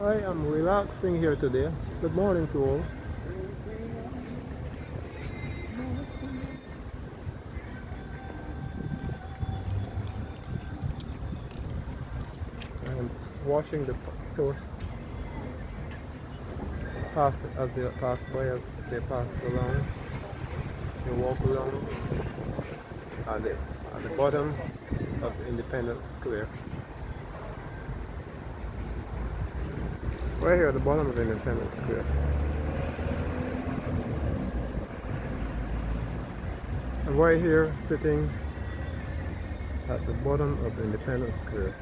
I am relaxing here today. Good morning to all. I'm watching the tourists pass as they pass by, as they pass along. They walk along at the bottom of Independence Square. Right here at the bottom of Independence Square. I'm right here sitting at the bottom of Independence Square.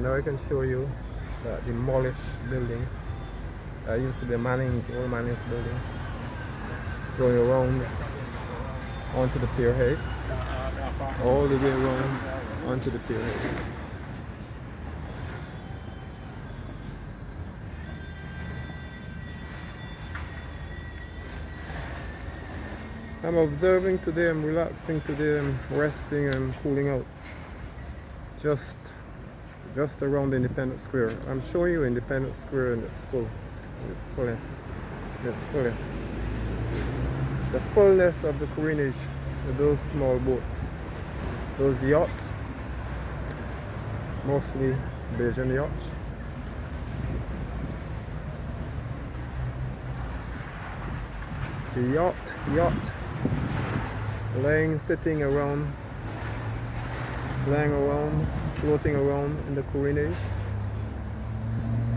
Now I can show you that demolished building that used to be old Manning's building, going around onto the pierhead, all the way around onto the pierhead. I'm observing today, I'm relaxing today, I'm resting and cooling out. Just around Independence Square. I'm showing you Independence Square in its fullness. The fullness of the coinage of those small boats. Those yachts, mostly Belgian yachts. The yacht, sitting around, floating around in the Corinage,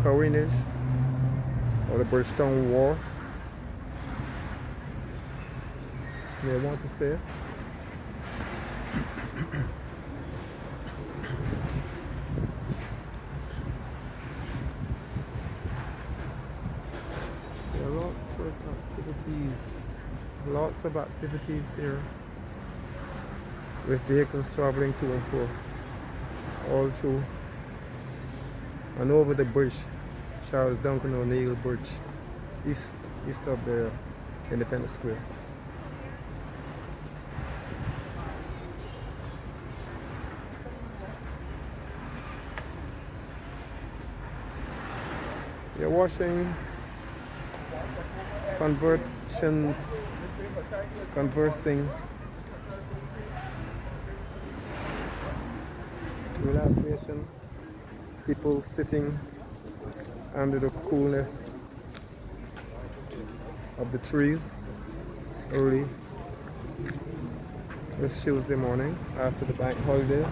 or the Bradgetown Wharf. They want to say. There are lots of activities here, with vehicles traveling to and fro, all through and over the bridge, Charles Duncan O'Neill Bridge, east of the Independence Square. You're watching conversing, relaxation, people sitting under the coolness of the trees early this Tuesday morning after the bank holiday.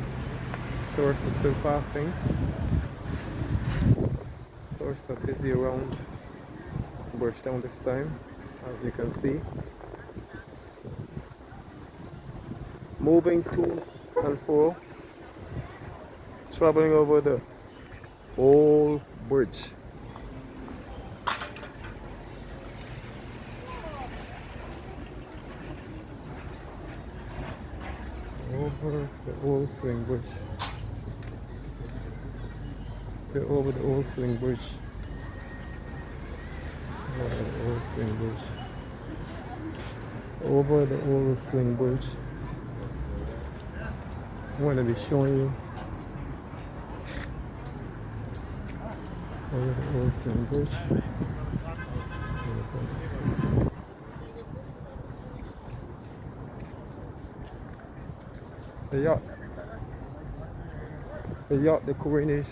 Tourists are still passing. Tourists are busy around Bradgetown this time, as you can see. Moving to and fro, traveling over the old bridge. Over the old swing bridge. Over the old swing bridge. Over the old swing bridge. Over the old swing bridge. I'm going to be showing you over the old swing bridge. The yacht, the Corinage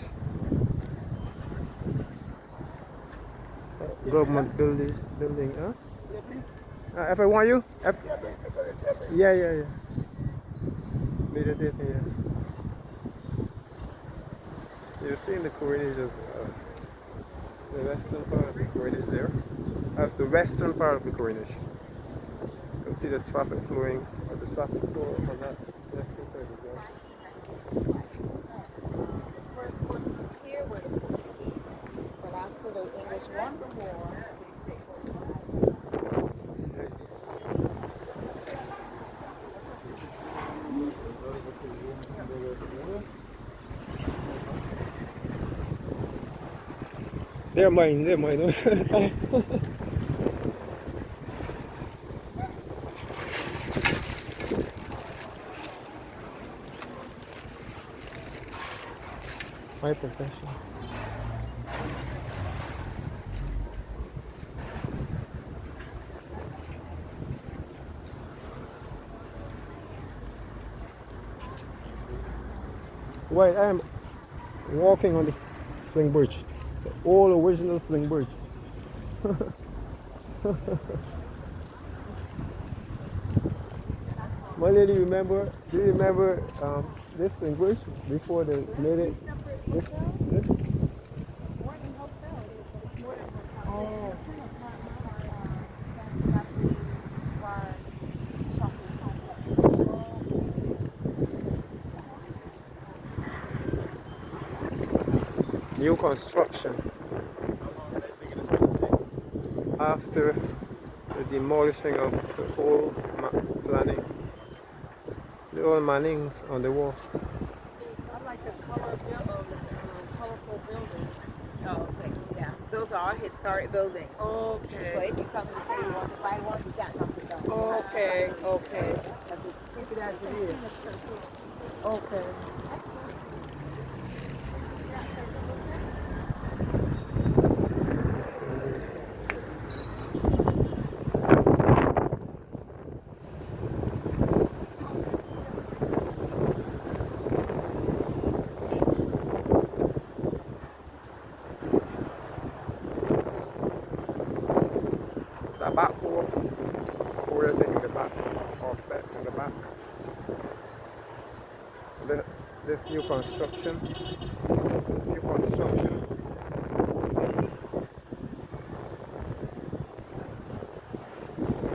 government building, huh? If I want you? Yeah. Meditating, yeah. You're seeing the Corinage as the western part of the Corinage there. That's the western part of the Corinage. You can see the traffic flowing, or the traffic flow on that western side as well. The first persons here were the Portuguese, but after the English won the war, They're mine. My possession. Wait, I am walking on the swing bridge. The old original swing bridge. My lady, remember? Do you remember this swing bridge before they made it? This, this? Oh. New construction after the demolishing of the old planning, the old Mannings on the wall. I like the colorful buildings. Oh, okay, yeah. Those are all historic buildings. So Okay. if you come and say you want to buy one, you can't knock it down. Okay. Okay. Have to keep it as it is. Okay. The back wall, everything in the back, all set in the back. This new construction,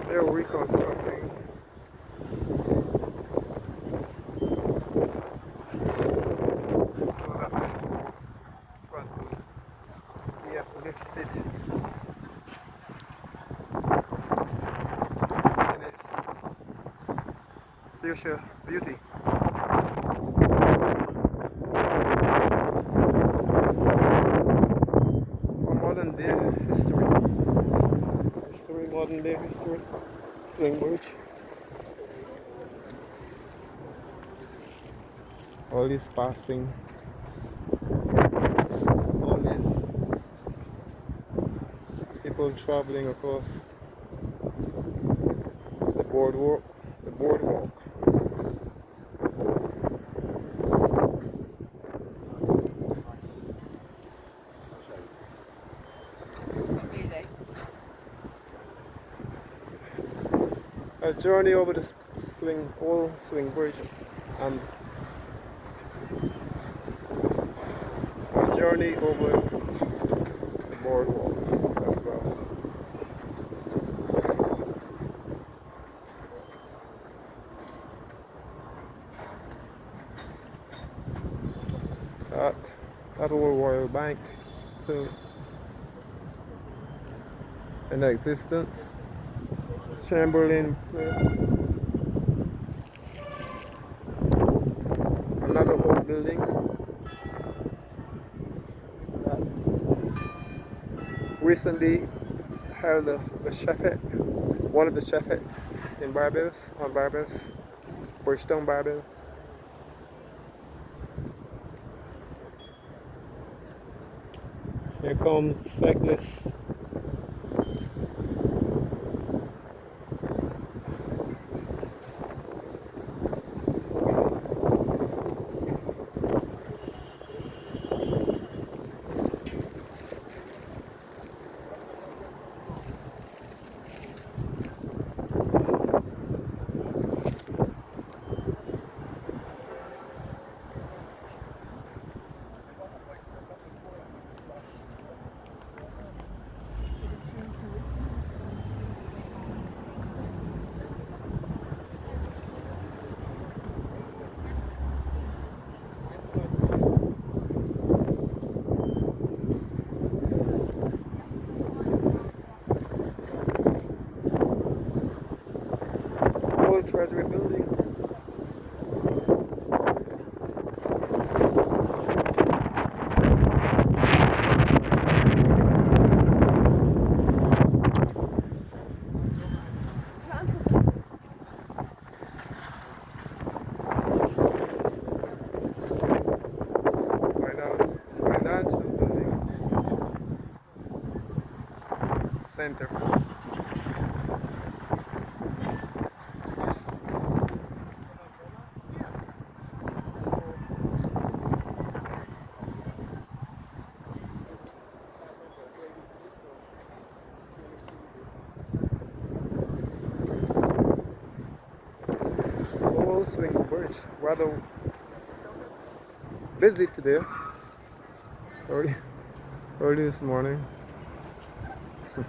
they're reconstructing. So that this whole front be uplifted in its future beauty. For modern day modern day history, swing bridge. All this passing, all these people traveling across the boardwalk, a journey over the old swing bridge, and a journey over the boardwalk as well. That old Royal Bank still in existence. Chamberlain Place. Another old building that recently held the chefette, one of the chefettes in Barbados, Bradgetown, Barbados. Here comes the cyclists. Old Treasury Building. Financial Building Center. rather busy today. Early, early this morning. Taking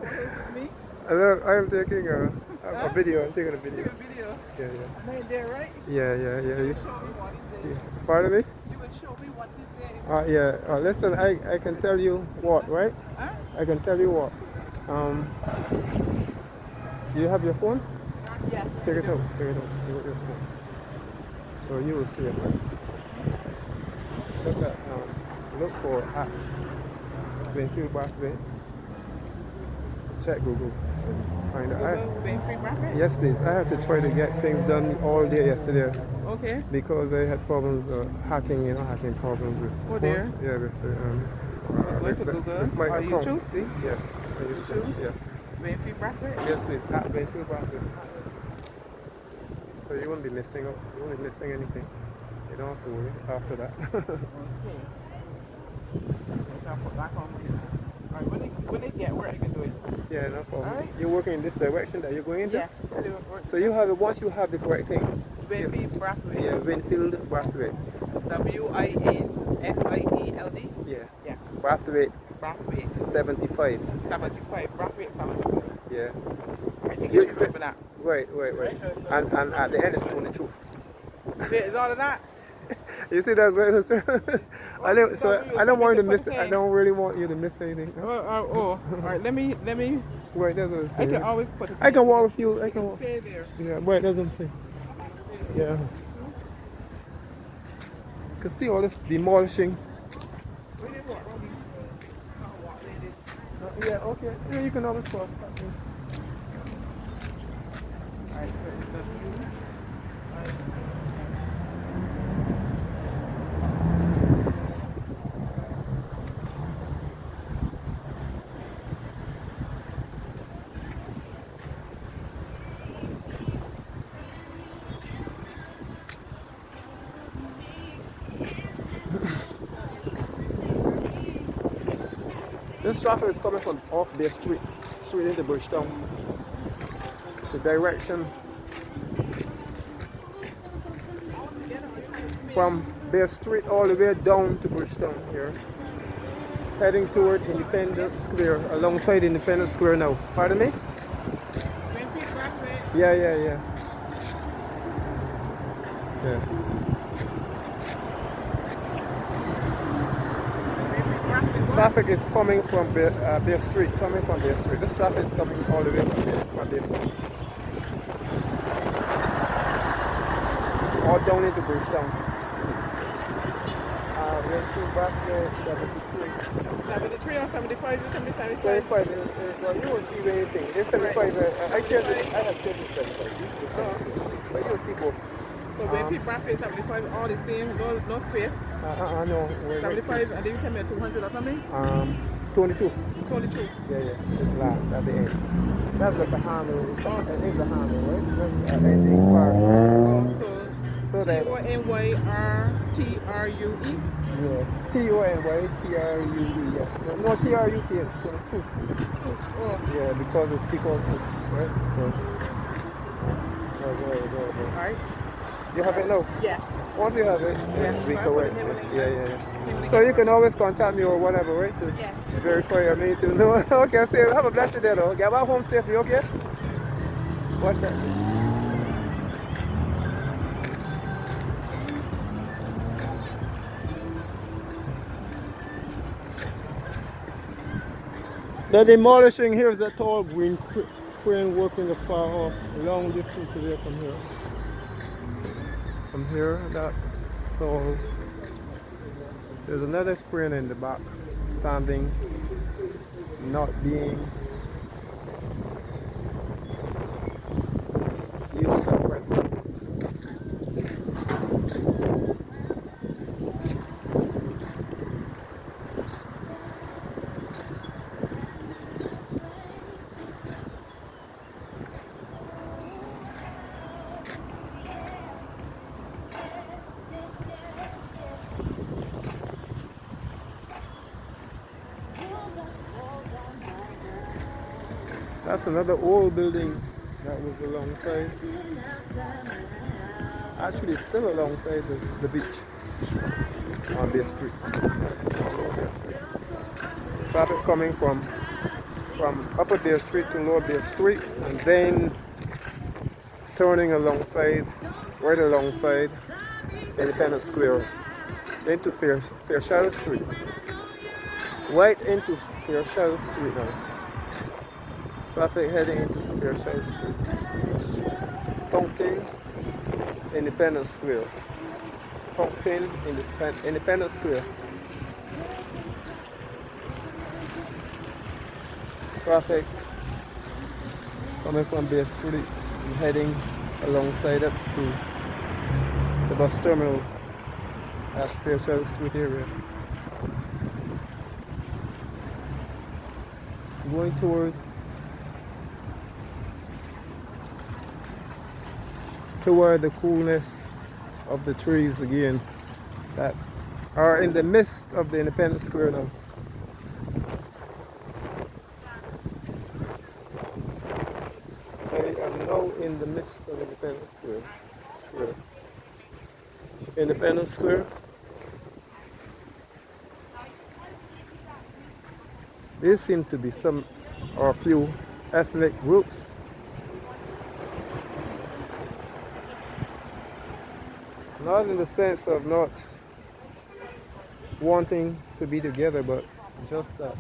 photos with me? I am taking a Huh? video. I'm taking a video. Take a video. Yeah, yeah. Am I there, right? Yeah. You will show me one of these days. Pardon me? You will show me one of these days. Yeah. Listen, I can tell you what, right? Huh? I can tell you what. Do you have your phone? Yeah. Take it out. Take it out. You got your phone. So you will see it, right? Look for at Benfield Barclay. Check Google. Find it. Google Benfield Barclay? Yes, please. I had to try to get things done all day yesterday Okay. because I had problems hacking, hacking problems with. Oh, there? Yeah, with So go to Google with my or account. YouTube? See? Yeah. YouTube? Yeah. Benfield Barclay? Yes, please. At Benfield Barclay. So you won't be missing out. You won't be missing anything. You don't have to worry after that. Okay. I'll put back on here. All right, when they get where I can do it. Yeah, no problem. Alright. You're working in this direction that you're going into? Yeah. I do it. So you have it once you have the correct thing. Benfield Barclay. Yeah, Winfield Brathwaite. WINFIELD? Yeah. Yeah. Brathwaite Brathwaite. 75. 75. Brathwaite 75. Yeah. I think you should remember that. Right. And at the end it's Tony Truth. Is all of that? You see that's right, sister? I don't want you to miss. I don't really want you to miss anything. All right. Let me. Wait, that's what I'm I saying. can always put it. I can walk with you. I can walk. Stay there. Yeah, wait, that's what I'm saying. Yeah. You can see all this demolishing. Yeah, okay. Yeah, you can always walk. Alright, so it's just This traffic is coming from off their street, straight into Bradgetown. The direction from their street all the way down to Bradgetown here. Heading toward Independence Square, alongside Independence Square now. Pardon me? Benfield Barclay. Yeah. Traffic is coming from Bear Street, This traffic is coming all the way from Bear Street. All down into Bradgetown. Benfield Barclay 73. 73 or 75, you can be 75. 75, well, you won't see anything. It's 75, I have changed it 75. But you'll see both. So Benfield Barclay 75, all the same, no space. No. 75, and then you tell me 200 or something? 22. 22. Yeah. It's last at the end. That's like the handle. It's the handle, right? That's at the ending part. Oh, So so that. TONYRTRUE? Yeah. TONYTRUE. Yeah. No, TRUT is 22. Oh, Yeah, because it's equal to, right? So. Go. alright. You have it now? Yeah. Once you have it, we Right. correct it. Yeah. So you can always contact me or whatever, right? To Yeah. verify your me to know. Okay, so have a blessed day though. Get back home safely, okay? What's that? The demolishing here is a tall green crane working afar off, long distance away from here. From here, that tall. There's another crane in the back, standing, not being used at present. another old building that was alongside. Actually, still alongside the beach on Bay Street. Traffic coming from Upper Bay Street to Lower Bay Street, and then turning alongside, right alongside Independence Square into Fairchild Street. Right into Fairchild Street now. Traffic heading into Fairchild Street. Pumpkin, Independence Square. Pumpkin, Independence Square. Traffic coming from Bay Street and heading alongside it to the bus terminal at Fairchild Street area. Going toward the coolness of the trees again that are in the midst of the Independence Square now. I am now in the midst of Independence Square. Independence Square. There seem to be some or a few ethnic groups. Not in the sense of not wanting to be together, but just that.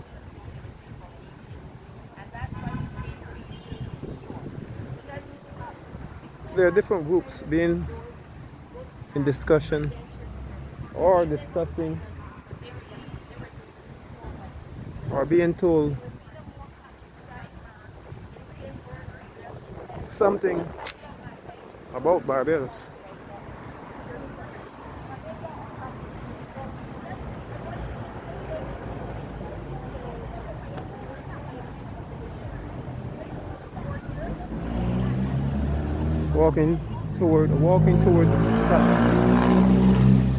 There are different groups being in discussion or discussing or being told something about Barbados. Walking toward the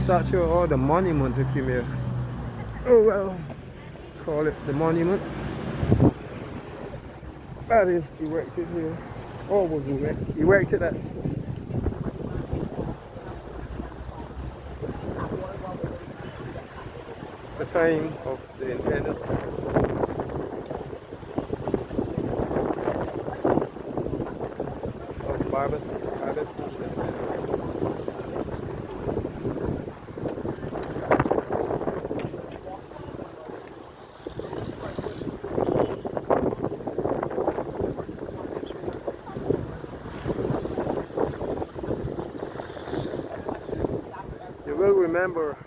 statue or the monument, if you may. Oh well, call it the monument. That is erected here, or was erected at the time of the independence. Barbados. You will remember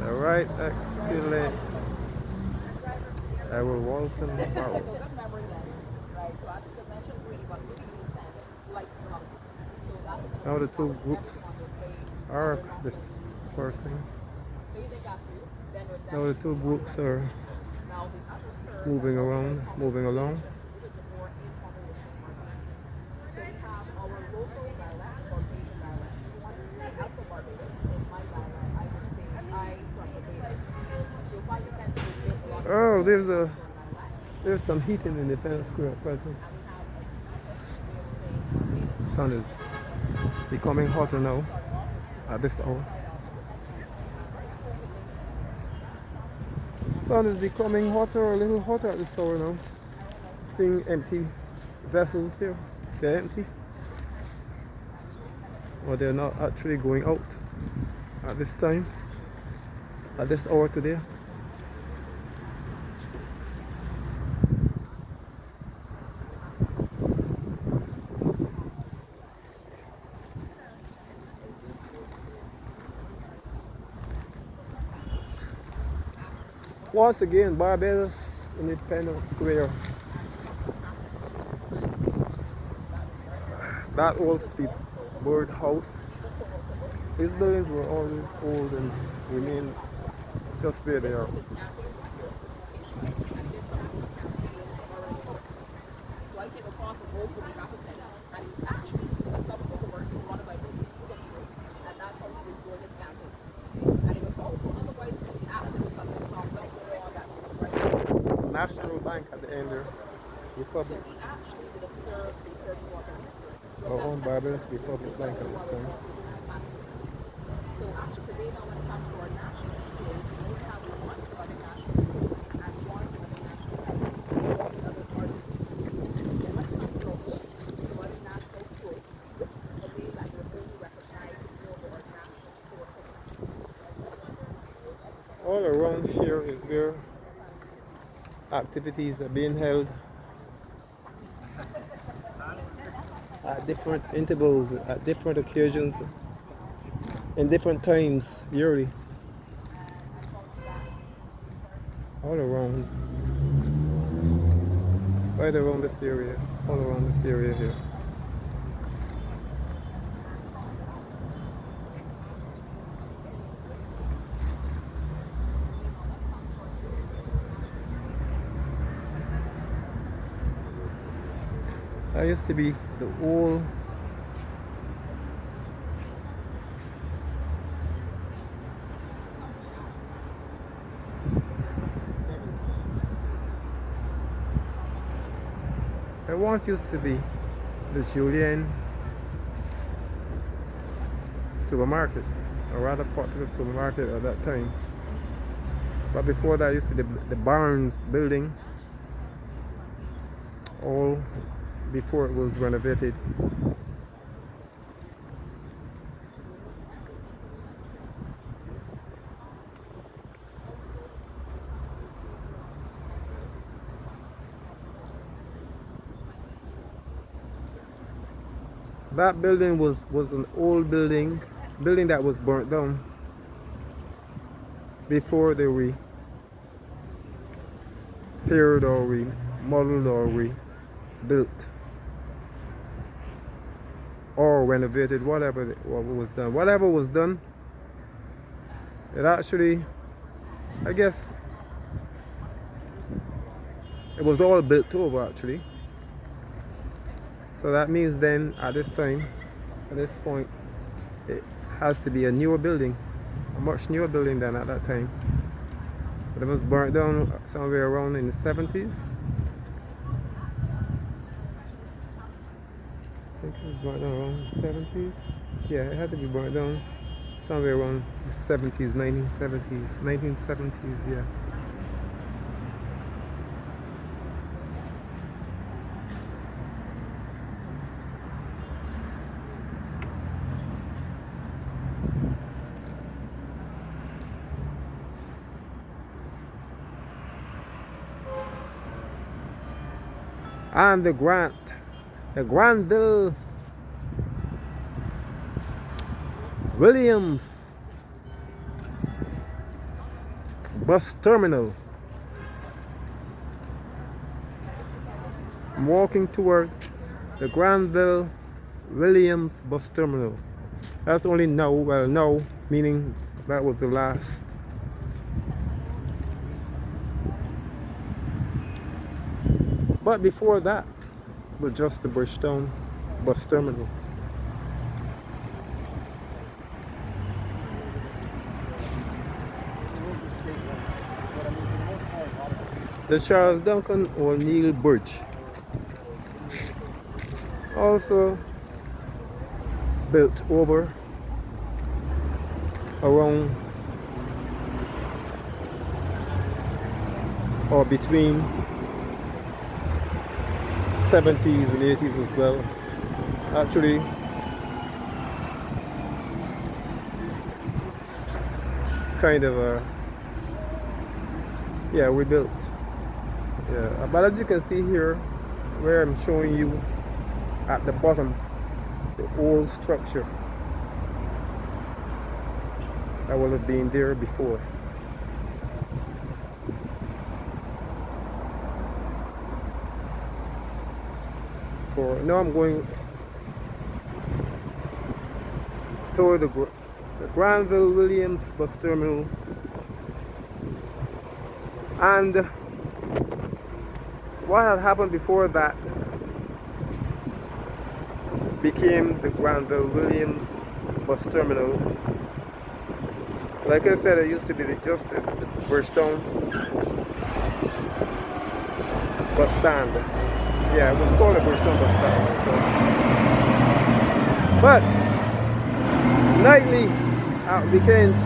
the right excellent I will Walton Road. Now the two groups are dispersing. Now the two groups are moving along. Oh, there's some heat in Independence Square at present. The sun is becoming hotter now at this hour. The sun is becoming hotter, a little hotter at this hour now. Seeing empty vessels here. They're empty. Or they're not actually going out at this time, at this hour today. Once again, Barbados Independence Square. That old bird house. These buildings were always old and remain just where they are. So I came across a role for Bradgetown, and he was actually sitting on top of the horse surrounded by people, and that's how he was doing his campaign. And he was also otherwise really active because he found out National Bank at the end there. So Republic. he actually would have served the third quarter history. Our own Barbados Republic Bank at this time. So actually today now when it comes to our national heroes, we only have one Scottish national hero and one Scottish national hero. All the other parts. So when it comes to our own Scottish national hero, this is a day that we're only recognized for our national hero. All around here is where activities are being held at different intervals, at different occasions, in different times yearly. All around, right around this area, all around this area here. That used to be the old there once used to be the Julian supermarket, or rather popular supermarket at that time. But before that used to be the Barnes building, all before it was renovated. That building was an old building that was burnt down before they repaired or remodeled or rebuilt or renovated, whatever what was done. Whatever was done, it actually, I guess, it was all built over actually. So that means then at this time, at this point, it has to be a newer building, a much newer building than at that time. But it was burnt down somewhere around in the 70s. I think it was burnt down around the 70s. Yeah, it had to be burnt down somewhere around the 70s, 1970s, yeah. And the Granville Williams bus terminal. I'm walking toward the Granville Williams bus terminal. That's only now, well, no, meaning that was the last. But before that was just the Bradgetown bus terminal. The Charles Duncan O'Neill Bridge, also built over around or between 70s and 80s as well. Actually, kind of rebuilt. Yeah, but as you can see here, where I'm showing you at the bottom, the old structure that would have been there before. Now I'm going toward the Granville Williams bus terminal, and what had happened before that became the Granville Williams bus terminal. Like I said, it used to be just the Bradgetown bus stand. Yeah, it was called a Bridgetown bus stand. So. But nightly out weekends,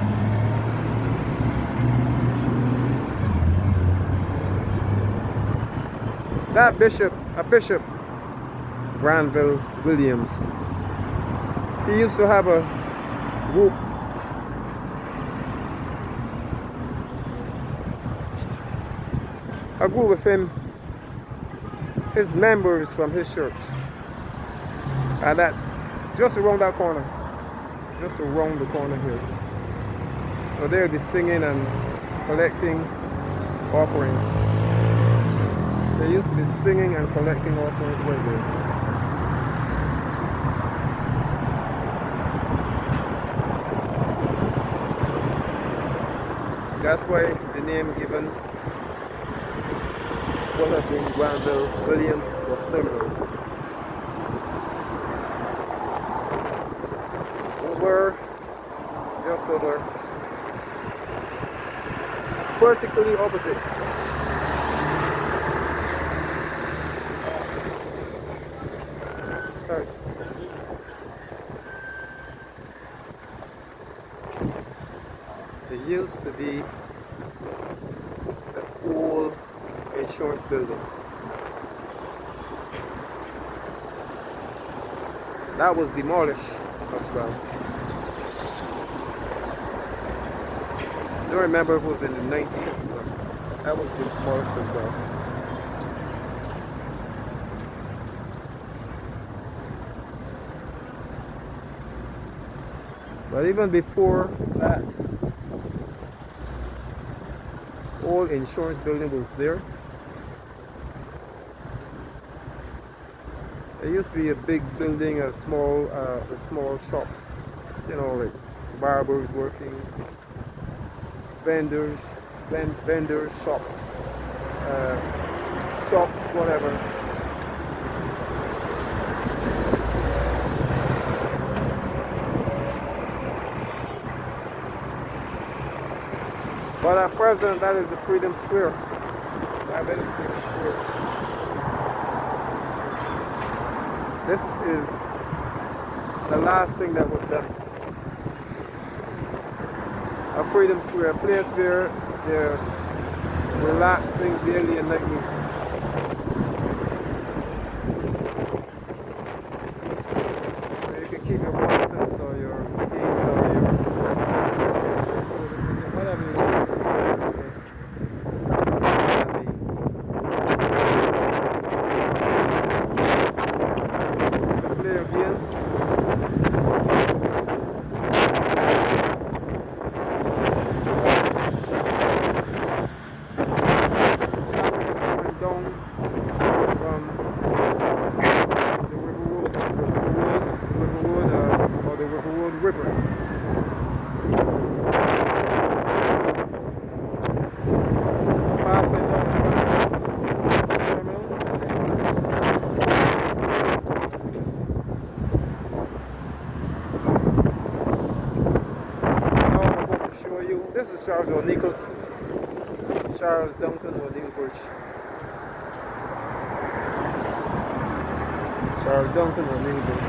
that Bishop Granville Williams, he used to have a group. I grew with him, his members from his church, and that just around that corner, just around the corner here. So they'll be singing and collecting offerings. They used to be singing and collecting offerings right there. That's why the name given what has been Granville Williams was terminal. Just over, vertically opposite. Right. It used to be the old insurance building. That was demolished as well. I don't remember if it was in the 90s, but that was demolished as well. But even before that, old insurance building was there. There used to be a big building, the small shops, you know, like barbers working, vendors, shops, whatever. But at present, that is the Freedom Square. That is Freedom Square. This is the last thing that was done. A Freedom Square, a place where they're relaxing daily and nightly. So you can keep your nonsense or your meetings or your whatever you want. Play your games. This is Charles Duncan O'Neill Bridge. Charles Duncan O'Neill Bridge.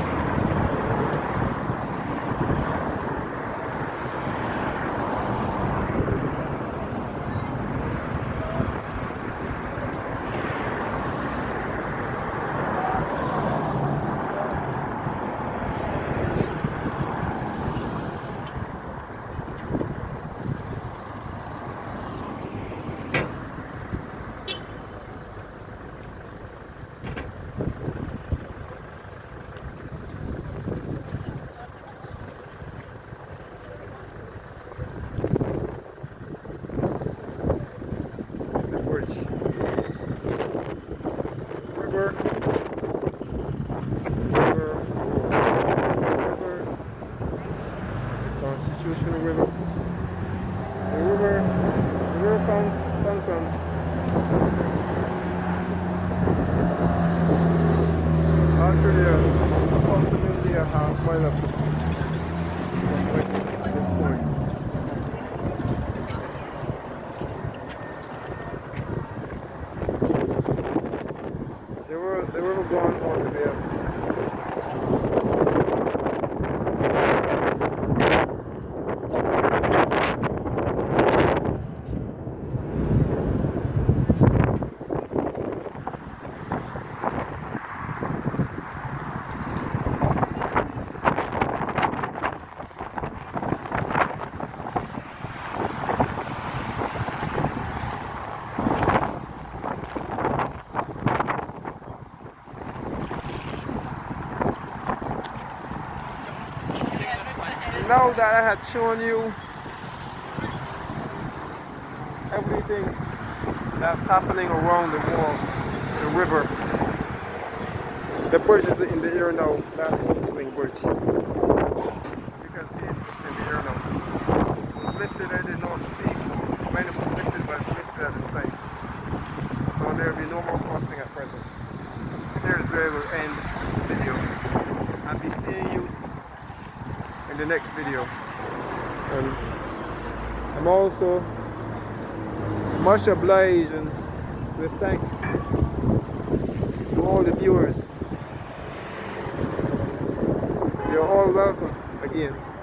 They were going on there. Now that I had shown you everything that's happening around the wall, the river, the bridge is in the air now, that swing bridge. You can see it's in the air now. It was lifted, I did not see when it was lifted, but it's lifted at this time. So there will be no more crossing at present. Here is where we'll end the video. I'll be seeing you in the next video. And I'm also much obliged and with thanks to all the viewers. You're all welcome again.